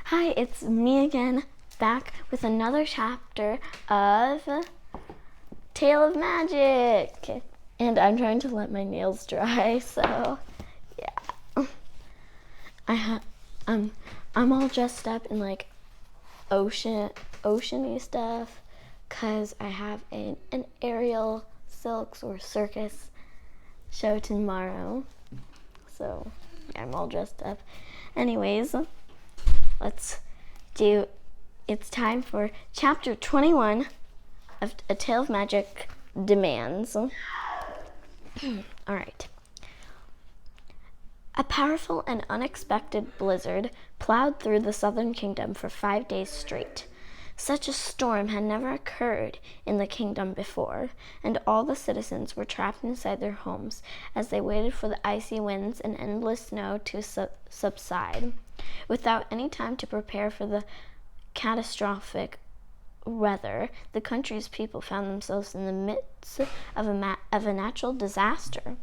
Hi, it's me again, back with another chapter of Tale of Magic. And I'm trying to let my nails dry, so yeah. I'm all dressed up in like oceany stuff, cause I have an aerial silks or circus show tomorrow. So yeah, I'm all dressed up. Anyways, it's time for chapter 21 of A Tale of Magic Demands. All right. A powerful and unexpected blizzard plowed through the southern kingdom for 5 days straight. Such a storm had never occurred in the kingdom before, and all the citizens were trapped inside their homes as they waited for the icy winds and endless snow to subside. Without any time to prepare for the catastrophic weather, the country's people found themselves in the midst of a natural disaster.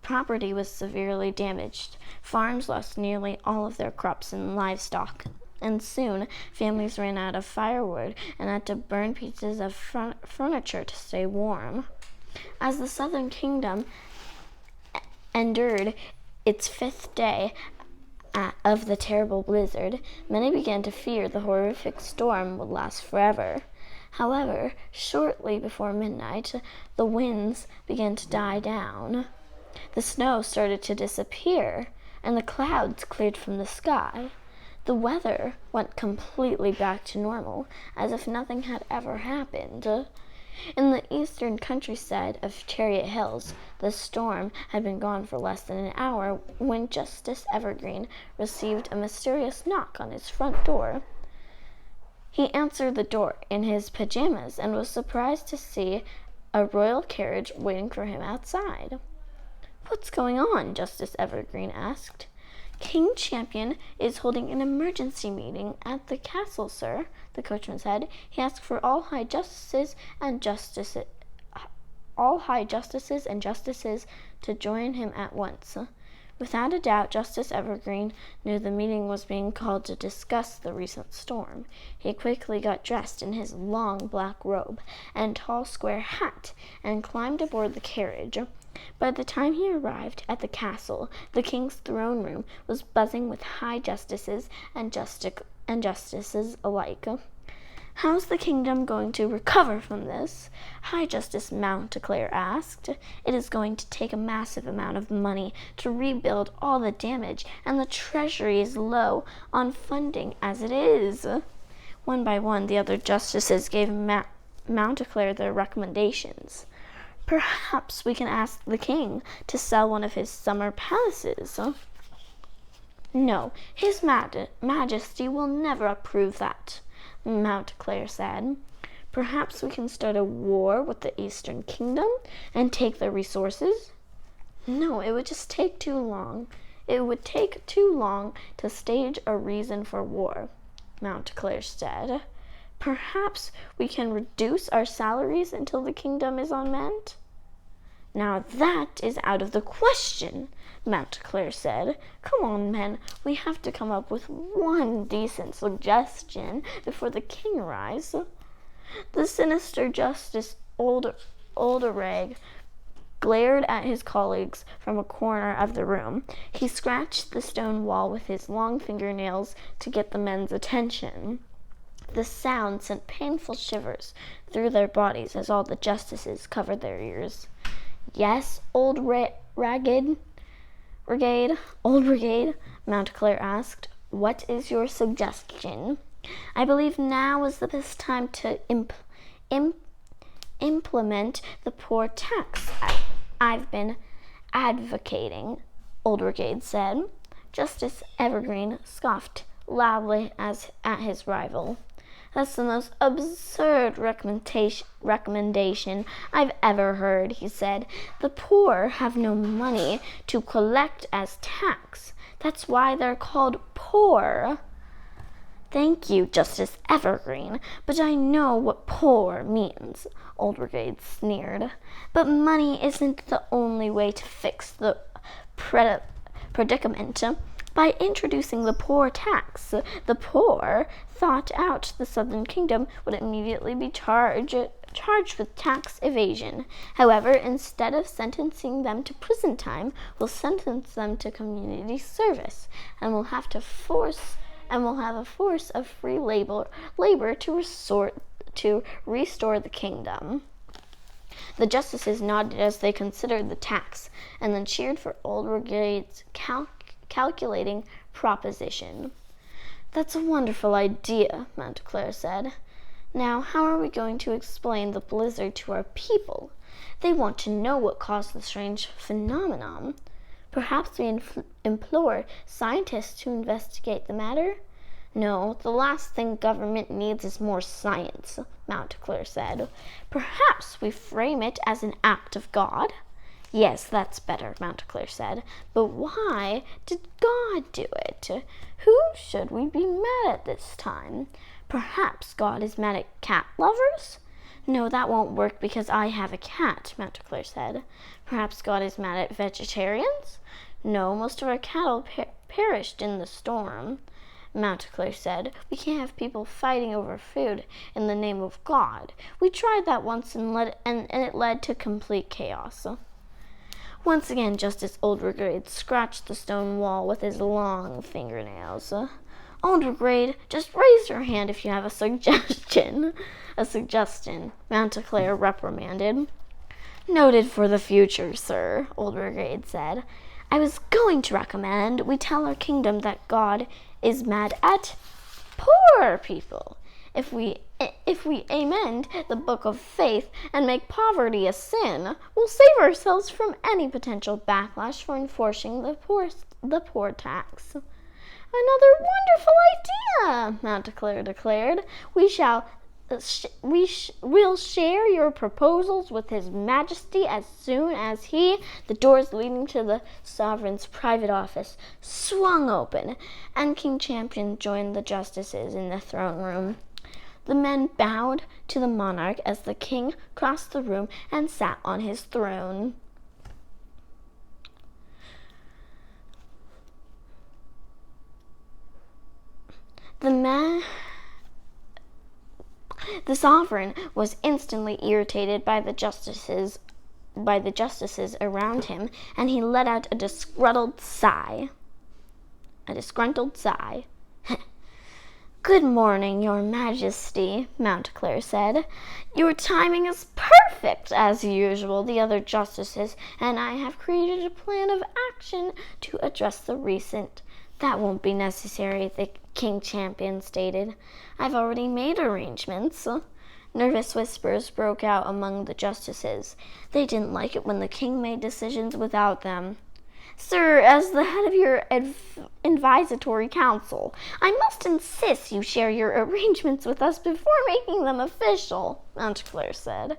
Property was severely damaged. Farms lost nearly all of their crops and livestock. And soon, families ran out of firewood and had to burn pieces of furniture to stay warm. As the southern kingdom endured its 5th day of the terrible blizzard, many began to fear the horrific storm would last forever. However, shortly before midnight, the winds began to die down. The snow started to disappear, and the clouds cleared from the sky. The weather went completely back to normal, as if nothing had ever happened. In the eastern countryside of Chariot Hills, the storm had been gone for less than an hour when Justice Evergreen received a mysterious knock on his front door. He answered the door in his pajamas and was surprised to see a royal carriage waiting for him outside. "What's going on?" Justice Evergreen asked. "King Champion is holding an emergency meeting at the castle, sir," the coachman said. "He asked for all high justices and justices to join him at once." Without a doubt, Justice Evergreen knew the meeting was being called to discuss the recent storm. He quickly got dressed in his long black robe and tall square hat and climbed aboard the carriage. By the time he arrived at the castle, the king's throne room was buzzing with high justices and justices alike. "How's the kingdom going to recover from this?" High Justice Mountclair asked. "It is going to take a massive amount of money to rebuild all the damage, and the treasury is low on funding as it is." One by one, the other justices gave Mountclair their recommendations. "Perhaps we can ask the king to sell one of his summer palaces." "No, his majesty will never approve that," Mountclair said. "Perhaps we can start a war with the Eastern Kingdom and take their resources." "No, it would just take too long. It would take too long to stage a reason for war," Mountclair said. "Perhaps we can reduce our salaries until the kingdom is on mend." "Now that is out of the question," Mountclair said. "Come on, men, we have to come up with one decent suggestion before the king arrives." The sinister Justice Olderag glared at his colleagues from a corner of the room. He scratched the stone wall with his long fingernails to get the men's attention. The sound sent painful shivers through their bodies as all the justices covered their ears. "Yes, Old Brigade," Mountclair asked. "What is your suggestion?" "I believe now is the best time to implement the poor tax I've been advocating," Old Brigade said. Justice Evergreen scoffed loudly at his rival. "That's the most absurd recommendation I've ever heard," he said. "The poor have no money to collect as tax. That's why they're called poor." "Thank you, Justice Evergreen, but I know what poor means," Old Brigade sneered. "But money isn't the only way to fix the predicament. By introducing the poor tax, the poor thought out the southern kingdom would immediately be charged with tax evasion. However, instead of sentencing them to prison time, we'll sentence them to community service, and we'll have a force of free labor to restore the kingdom. The justices nodded as they considered the tax, and then cheered for Old Brigade's calculating proposition. "That's a wonderful idea," Montclair said. "Now, how are we going to explain the blizzard to our people? They want to know what caused the strange phenomenon. Perhaps we implore scientists to investigate the matter?" "No, the last thing government needs is more science," Montclair said. "Perhaps we frame it as an act of God?" "Yes, that's better," Montclair said. "But why did God do it? Who should we be mad at this time? Perhaps God is mad at cat lovers?" "No, that won't work because I have a cat," Montclair said. "Perhaps God is mad at vegetarians?" "No, most of our cattle perished in the storm," Montclair said. "We can't have people fighting over food in the name of God. We tried that once and it led to complete chaos." Once again, Justice Oldregrade scratched the stone wall with his long fingernails. "Oldregrade, just raise your hand if you have a suggestion," Montclair reprimanded. "Noted for the future, sir," Oldregrade said. "I was going to recommend we tell our kingdom that God is mad at poor people. If we amend the Book of Faith and make poverty a sin, we'll save ourselves from any potential backlash for enforcing the poor tax." "Another wonderful idea," Montclair declared. We'll share your proposals with His Majesty as soon as the doors leading to the sovereign's private office swung open, and King Champion joined the justices in the throne room. The men bowed to the monarch as the king crossed the room and sat on his throne. The sovereign was instantly irritated by the justices around him, and he let out a disgruntled sigh. "Good morning, Your Majesty," Montclair said. "Your timing is perfect, as usual. The other justices and I have created a plan of action to address the recent—" "That won't be necessary," the King Champion stated. "I've already made arrangements." Nervous whispers broke out among the justices. They didn't like it when the king made decisions without them. "Sir, as the head of your advisory council, I must insist you share your arrangements with us before making them official," Montclair said.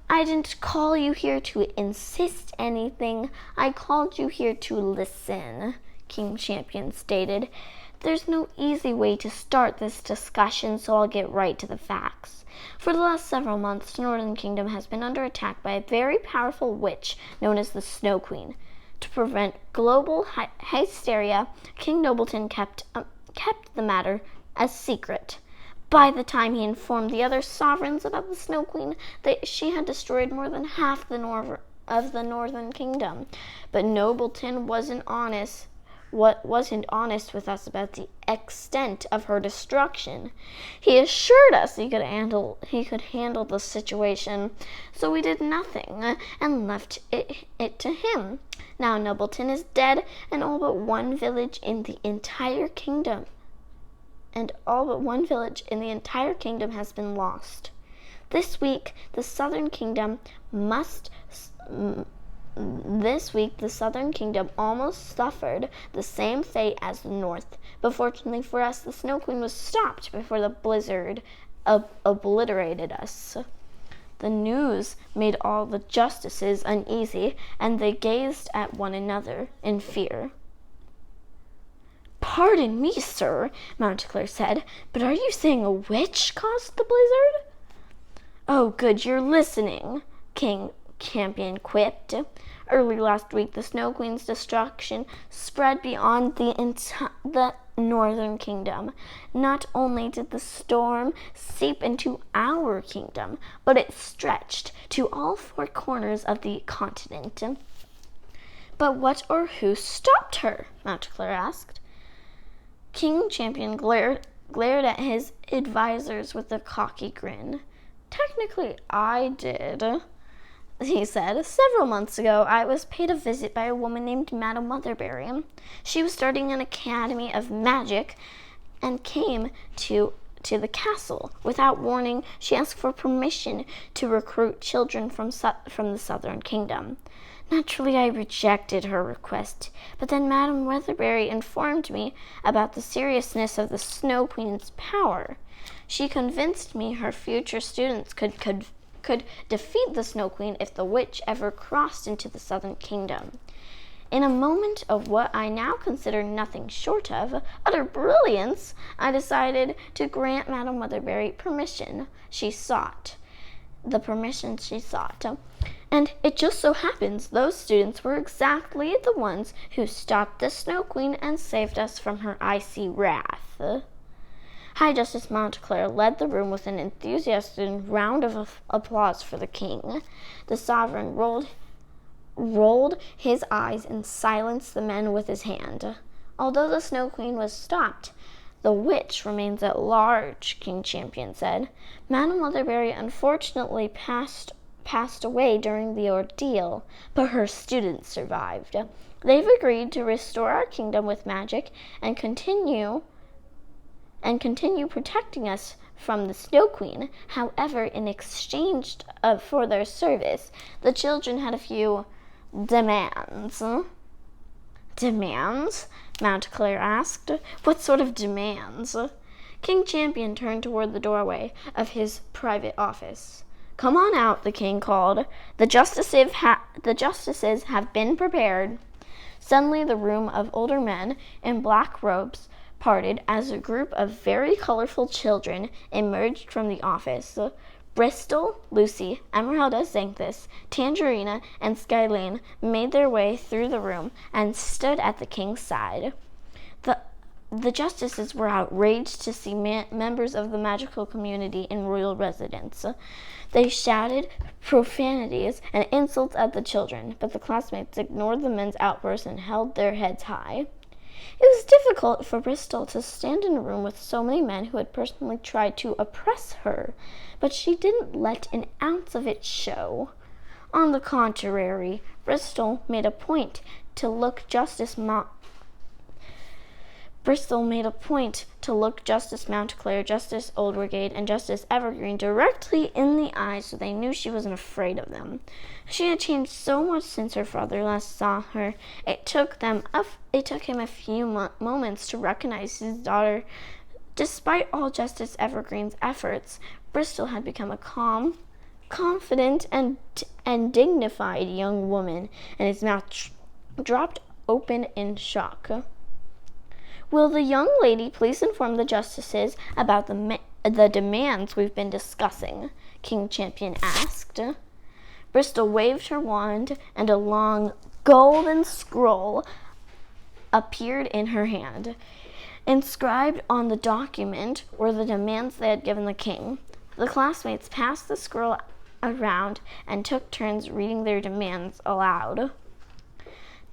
"I didn't call you here to insist anything. I called you here to listen," King Champion stated. "There's no easy way to start this discussion, so I'll get right to the facts. For the last several months, the Northern Kingdom has been under attack by a very powerful witch known as the Snow Queen. To prevent global hysteria, King Nobleton kept the matter a secret. By the time he informed the other sovereigns about the Snow Queen, she had destroyed more than half of the Northern Kingdom. But Nobleton wasn't honest with us about the extent of her destruction. He assured us he could handle the situation, so we did nothing and left it to him. Now Nobleton is dead, and all but one village in the entire kingdom has been lost. This week, the Southern Kingdom almost suffered the same fate as the North, but fortunately for us, the Snow Queen was stopped before the blizzard obliterated us." The news made all the justices uneasy, and they gazed at one another in fear. "Pardon me, sir," Montclair said, "but are you saying a witch caused the blizzard?" "Oh, good, you're listening," King Champion quipped. Early last week, the Snow Queen's destruction spread beyond the northern kingdom. Not only did the storm seep into our kingdom, but it stretched to all four corners of the continent. But what or who stopped her? Montclair asked. King Champion glared at his advisors with a cocky grin. Technically, I did, he said. Several months ago, I was paid a visit by a woman named Madame Weatherbury. She was starting an academy of magic and came to the castle. Without warning, she asked for permission to recruit children from the southern kingdom. Naturally, I rejected her request, but then Madame Weatherbury informed me about the seriousness of the Snow Queen's power. She convinced me her future students could defeat the Snow Queen if the witch ever crossed into the southern kingdom. In a moment of what I now consider nothing short of utter brilliance, I decided to grant Madame Weatherbury the permission she sought. And it just so happens those students were exactly the ones who stopped the Snow Queen and saved us from her icy wrath. High Justice Montclair led the room with an enthusiastic round of applause for the king. The sovereign rolled his eyes and silenced the men with his hand. Although the Snow Queen was stopped, the witch remains at large, King Champion said. Madame Weatherbury unfortunately passed away during the ordeal, but her students survived. They've agreed to restore our kingdom with magic and continue protecting us from the Snow Queen. However, in exchange for their service, the children had a few demands. Demands? Montclair asked. What sort of demands? King Champion turned toward the doorway of his private office. Come on out, the king called. The justices have been prepared. Suddenly, the room of older men in black robes parted as a group of very colorful children emerged from the office. Bristol, Lucy, Esmeralda, Xanthus, Tangerina, and Skylane made their way through the room and stood at the king's side. The justices were outraged to see members of the magical community in royal residence. They shouted profanities and insults at the children, but the classmates ignored the men's outbursts and held their heads high. It was difficult for Bristol to stand in a room with so many men who had personally tried to oppress her, but she didn't let an ounce of it show. On the contrary, Bristol made a point to look Justice Montclair, Justice Aldrigate, and Justice Evergreen directly in the eyes so they knew she wasn't afraid of them. She had changed so much since her father last saw her. It took him a few moments to recognize his daughter. Despite all Justice Evergreen's efforts, Bristol had become a calm, confident, and dignified young woman, and his mouth dropped open in shock. Will the young lady please inform the justices about the demands we've been discussing? King Champion asked. Bristol waved her wand, and a long golden scroll appeared in her hand. Inscribed on the document were the demands they had given the king. The classmates passed the scroll around and took turns reading their demands aloud.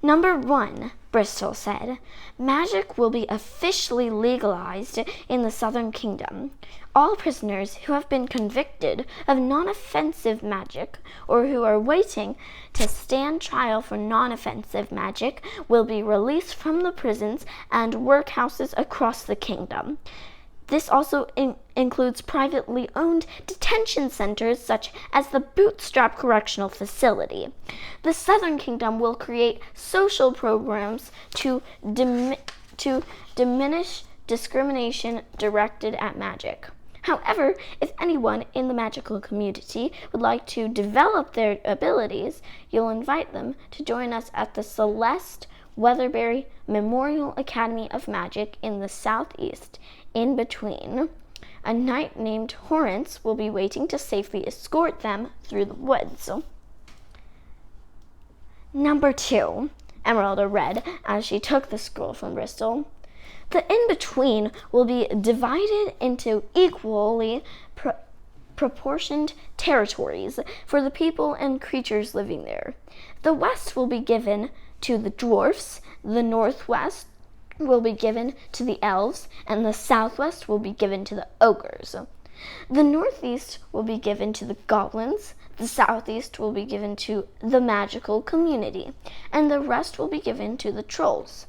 Number 1, Bristol said, magic will be officially legalized in the Southern Kingdom. All prisoners who have been convicted of non-offensive magic or who are waiting to stand trial for non-offensive magic will be released from the prisons and workhouses across the kingdom. This also includes privately owned detention centers such as the Bootstrap Correctional Facility. The Southern Kingdom will create social programs to diminish discrimination directed at magic. However, if anyone in the magical community would like to develop their abilities, you'll invite them to join us at the Celeste Weatherbury Memorial Academy of Magic in the southeast. In between, a knight named Horrence will be waiting to safely escort them through the woods. Number 2, Emeralda read as she took the scroll from Bristol. The in-between will be divided into equally proportioned territories for the people and creatures living there. The west will be given to the dwarfs, the northwest will be given to the elves, and the southwest will be given to the ogres. The northeast will be given to the goblins, the southeast will be given to the magical community, and the rest will be given to the trolls.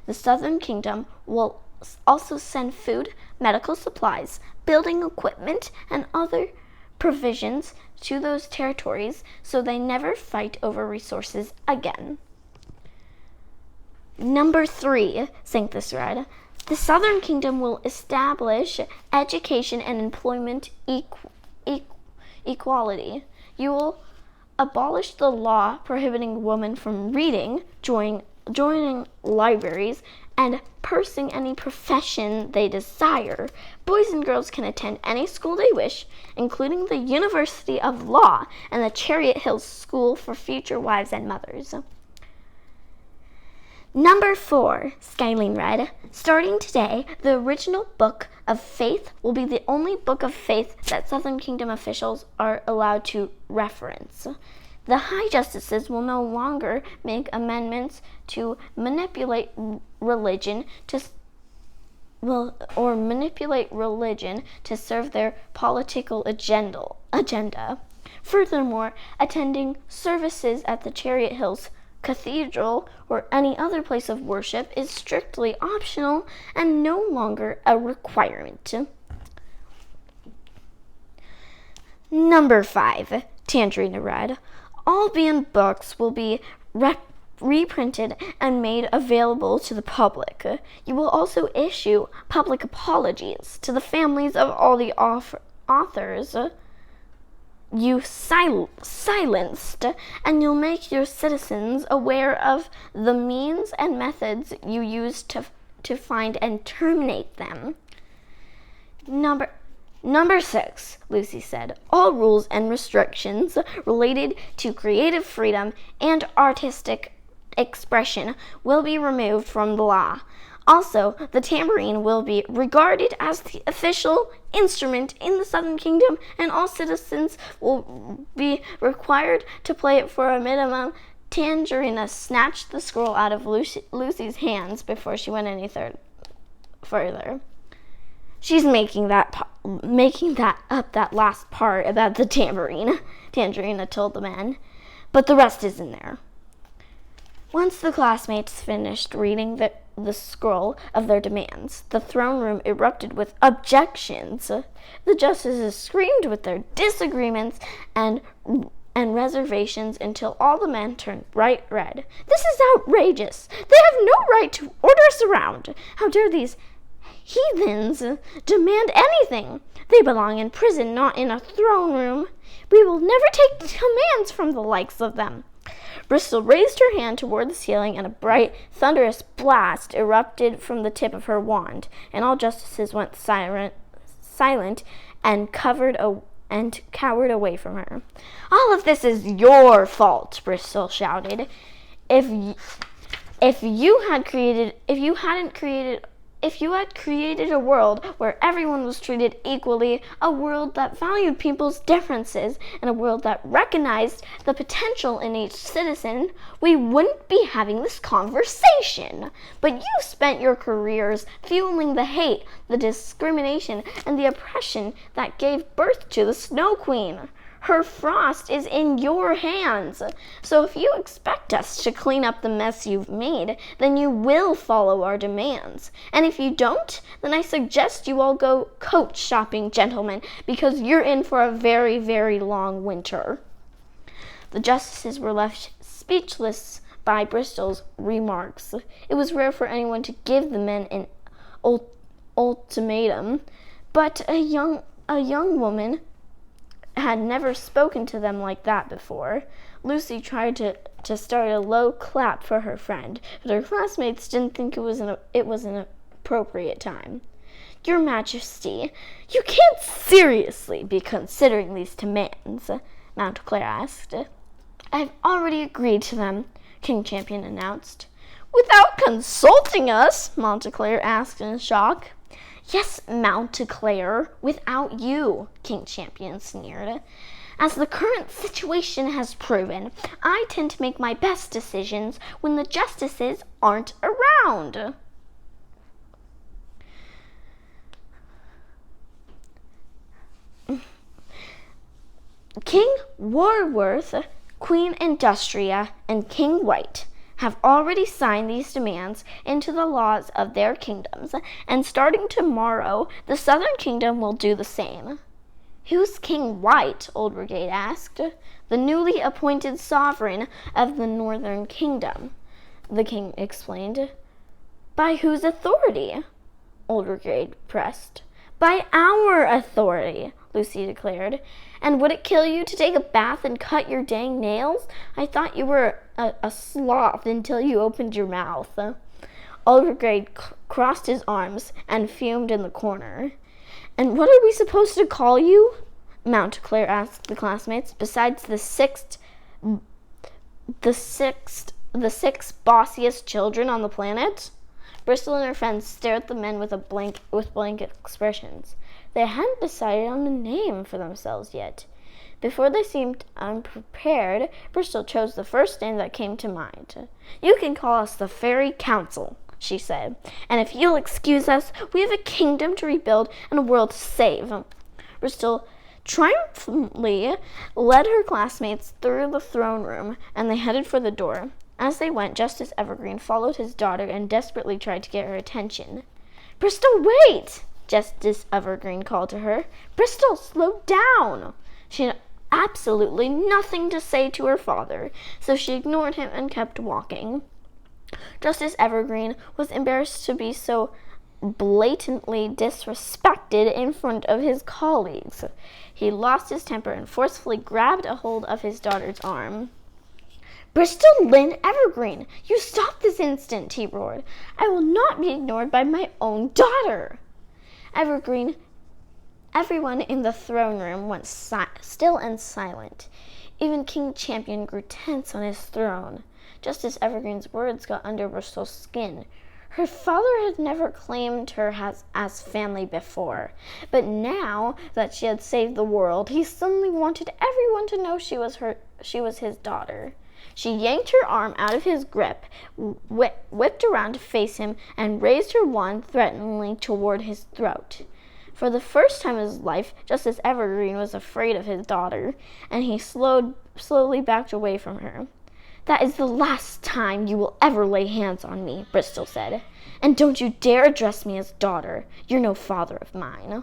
The southern kingdom will also send food, medical supplies, building equipment, and other provisions to those territories so they never fight over resources again. Number 3, Sanctus read, the southern kingdom will establish education and employment equality. You will abolish the law prohibiting women from reading, joining libraries, and pursuing any profession they desire. Boys and girls can attend any school they wish, including the University of Law and the Chariot Hills School for future wives and mothers. Number 4, Skylene read, starting today, the original Book of Faith will be the only book of faith that Southern Kingdom officials are allowed to reference. The High Justices will no longer make amendments to manipulate religion to serve their political agenda. Furthermore, attending services at the Chariot Hills Cathedral or any other place of worship is strictly optional and no longer a requirement. Number 5, Tangerina read, all banned books will be reprinted and made available to the public. You will also issue public apologies to the families of all the authors you silenced, and you'll make your citizens aware of the means and methods you used to find and terminate them. Number 6, Lucy said, all rules and restrictions related to creative freedom and artistic expression will be removed from the law. Also, the tambourine will be regarded as the official instrument in the Southern Kingdom, and all citizens will be required to play it for a minimum. Tangerina snatched the scroll out of Lucy's hands before she went any further. She's making that up, that last part about the tambourine, Tangerina told the men, but the rest is in there. Once the classmates finished reading the scroll of their demands, the throne room erupted with objections. The justices screamed with their disagreements and reservations until all the men turned bright red. This is outrageous! They have no right to order us around! How dare these heathens demand anything? They belong in prison, not in a throne room. We will never take commands from the likes of them. Bristol raised her hand toward the ceiling, and a bright, thunderous blast erupted from the tip of her wand, and all justices went silent and cowered away from her. All of this is your fault, Bristol shouted. If you had created a world where everyone was treated equally, a world that valued people's differences, and a world that recognized the potential in each citizen, we wouldn't be having this conversation. But you spent your careers fueling the hate, the discrimination, and the oppression that gave birth to the Snow Queen. Her frost is in your hands. So if you expect us to clean up the mess you've made, then you will follow our demands. And if you don't, then I suggest you all go coat shopping, gentlemen, because you're in for a very, very long winter. The justices were left speechless by Bristol's remarks. It was rare for anyone to give the men an ultimatum, but a young woman had never spoken to them like that before. Lucy tried to start a low clap for her friend, but her classmates didn't think it was an appropriate time. Your Majesty, you can't seriously be considering these demands, Mountclair asked. I've already agreed to them. King Champion announced. Without consulting us? Montclair asked in shock. Yes, Montclair, without you, King Champion sneered. As the current situation has proven, I tend to make my best decisions when the justices aren't around. King Warworth, Queen Industria, and King White have already signed these demands into the laws of their kingdoms, and starting tomorrow, the Southern Kingdom will do the same. Who's King White? Old Brigade asked. The newly appointed sovereign of the Northern Kingdom, the king explained. By whose authority? Old Brigade pressed. By our authority, Lucy declared. And would it kill you to take a bath and cut your dang nails? I thought you were a sloth until you opened your mouth. Old Brigade crossed his arms and fumed in the corner. And what are we supposed to call you? Montclair asked the classmates. Besides the six bossiest children on the planet? Bristol and her friends stared at the men with blank expressions. They hadn't decided on a name for themselves yet. Before they seemed unprepared, Bristol chose the first name that came to mind. You can call us the Fairy Council, she said. And if you'll excuse us, we have a kingdom to rebuild and a world to save. Bristol triumphantly led her classmates through the throne room, and they headed for the door. As they went, Justice Evergreen followed his daughter and desperately tried to get her attention. Bristol, wait! Justice Evergreen called to her. Bristol, slow down! She had absolutely nothing to say to her father, so she ignored him and kept walking. Justice Evergreen was embarrassed to be so blatantly disrespected in front of his colleagues. He lost his temper and forcefully grabbed a hold of his daughter's arm. Bristol Lynn Evergreen, you stop this instant, he roared. I will not be ignored by my own daughter. Everyone in the throne room went still and silent. Even King Champion grew tense on his throne. Justice Evergreen's words got under Bristol's skin. Her father had never claimed her as family before, but now that she had saved the world, he suddenly wanted everyone to know she was his daughter. She yanked her arm out of his grip, whipped around to face him, and raised her wand threateningly toward his throat. For the first time in his life, Justice Evergreen was afraid of his daughter, and he slowly backed away from her. That is the last time you will ever lay hands on me, Bristol said. And don't you dare address me as daughter. You're no father of mine.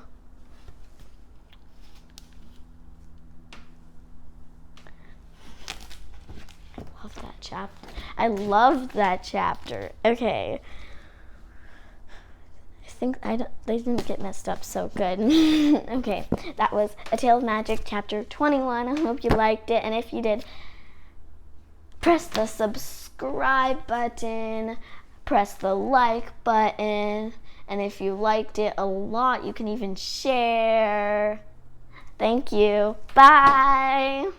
I loved that chapter. Okay. I think they didn't get messed up so good. Okay, that was A Tale of Magic, chapter 21. I hope you liked it, and if you did, press the subscribe button, press the like button, and if you liked it a lot, you can even share. Thank you. Bye.